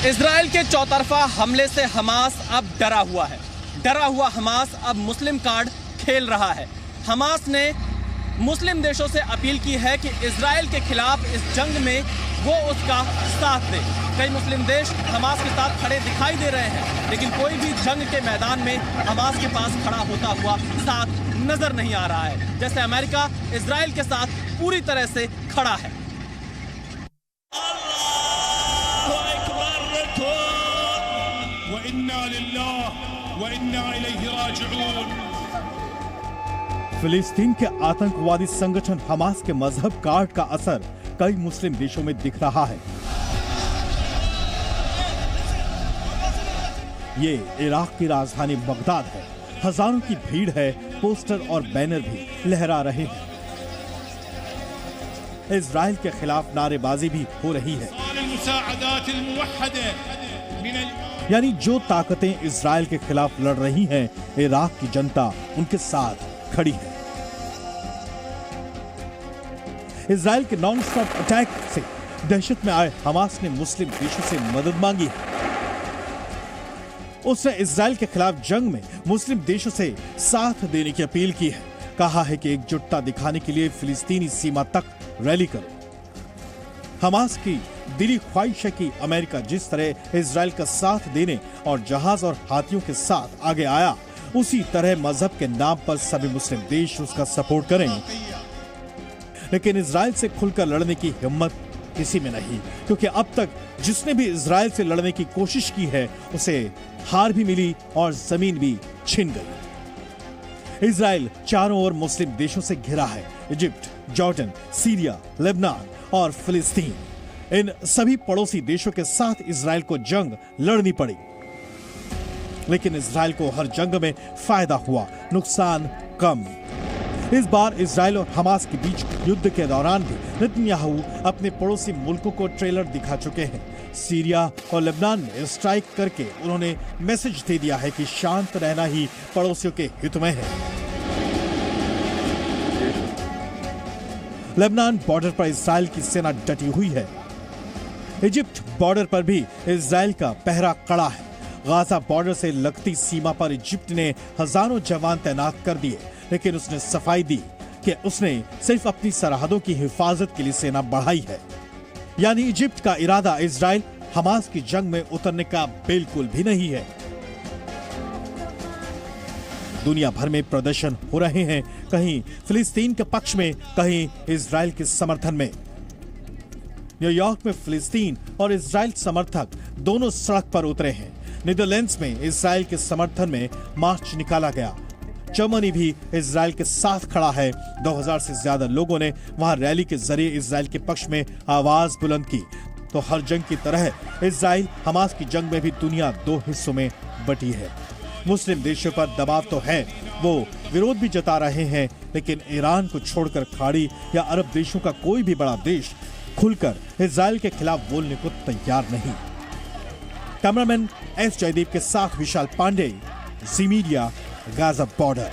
Israel के चौतरफा हमले से हमास अब डरा हुआ है। डरा हुआ हमास अब मुस्लिम कार्ड खेल रहा है। हमास ने मुस्लिम देशों से अपील की है कि इजराइल के खिलाफ इस जंग में वो उसका साथ दे। कई मुस्लिम देश हमास के साथ खड़े दिखाई दे रहे हैं, लेकिन कोई भी जंग के मैदान में हमास के पास खड़ा होता हुआ साथ नजर नहीं आ रहा है। जैसे अमेरिका इजराइल के साथ पूरी तरह से खड़ा है। फिलिस्तीन के आतंकवादी संगठन हमास के मजहब कार्ड का असर कई मुस्लिम देशों में दिख रहा है। ये इराक की राजधानी बगदाद है। हजारों की भीड़ है, पोस्टर और बैनर भी लहरा रहे हैं। इजराइल के खिलाफ नारेबाजी भी हो रही है। यानी जो ताकतें इजराइल के खिलाफ लड़ रही हैं, इराक की जनता उनके साथ खड़ी है। इजराइल के नॉन स्टॉप अटैक से दहशत में आए हमास ने मुस्लिम देशों से मदद मांगी है। उसने इजराइल के खिलाफ जंग में मुस्लिम देशों से साथ देने की अपील की है। कहा है कि एकजुटता दिखाने के लिए फिलिस्तीनी सीमा तक रैली करो। हमास की दिली ख्वाहिश है कि अमेरिका जिस तरह इजराइल का साथ देने और जहाज और हाथियों के साथ आगे आया, उसी तरह मजहब के नाम पर सभी मुस्लिम देश उसका सपोर्ट करें। लेकिन इजराइल से खुलकर लड़ने की हिम्मत किसी में नहीं, क्योंकि अब तक जिसने भी इजराइल से लड़ने की कोशिश की है, उसे हार भी मिली और जमीन भी छिन गई। इजराइल चारों ओर मुस्लिम देशों से घिरा है। इजिप्ट, जॉर्डन, सीरिया, लेबनान और फिलिस्तीन, इन सभी पड़ोसी देशों के साथ इजराइल को जंग लड़नी पड़ी। लेकिन इजराइल को हर जंग में फायदा हुआ, नुकसान कम। इस बार इजराइल और हमास के बीच युद्ध के दौरान भी नेतन्याहू अपने पड़ोसी मुल्कों को ट्रेलर दिखा चुके हैं। सीरिया और लेबनान में स्ट्राइक करके उन्होंने मैसेज दे दिया है कि शांत रहना ही पड़ोसियों के हित में है। लेबनान बॉर्डर पर इजराइल की सेना डटी हुई है। इजिप्ट बॉर्डर पर भी इजराइल का पहरा कड़ा है। गाजा बॉर्डर से लगती सीमा पर इजिप्ट ने हजारों जवान तैनात कर दिए, लेकिन उसने सफाई दी कि उसने सिर्फ अपनी सरहदों की हिफाजत के लिए सेना बढ़ाई है। यानी इजिप्ट का इरादा इजराइल हमास की जंग में उतरने का बिल्कुल भी नहीं है। दुनिया भर में प्रदर्शन हो रहे हैं, कहीं फिलिस्तीन के पक्ष में, कहीं इजराइल के समर्थन में। न्यूयॉर्क में फिलिस्तीन और इजराइल समर्थक दोनों सड़क पर उतरे हैं। नीदरलैंड्स में इजराइल के समर्थन में मार्च निकाला गया। जर्मनी भी इजराइल के साथ खड़ा है। 2000 से ज्यादा लोगों ने वहां रैली के जरिए इजराइल के पक्ष में आवाज बुलंद की। तो हर जंग की तरह इजराइल हमास की जंग में भी दुनिया दो हिस्सों में बटी है। मुस्लिम देशों पर दबाव तो है, वो विरोध भी जता रहे हैं, लेकिन ईरान को छोड़कर खाड़ी या अरब देशों का कोई भी बड़ा देश खुलकर इजराइल के खिलाफ बोलने को तैयार नहीं। कैमरामैन एस जयदीप के साथ विशाल पांडे, जी मीडिया, गाजा बॉर्डर।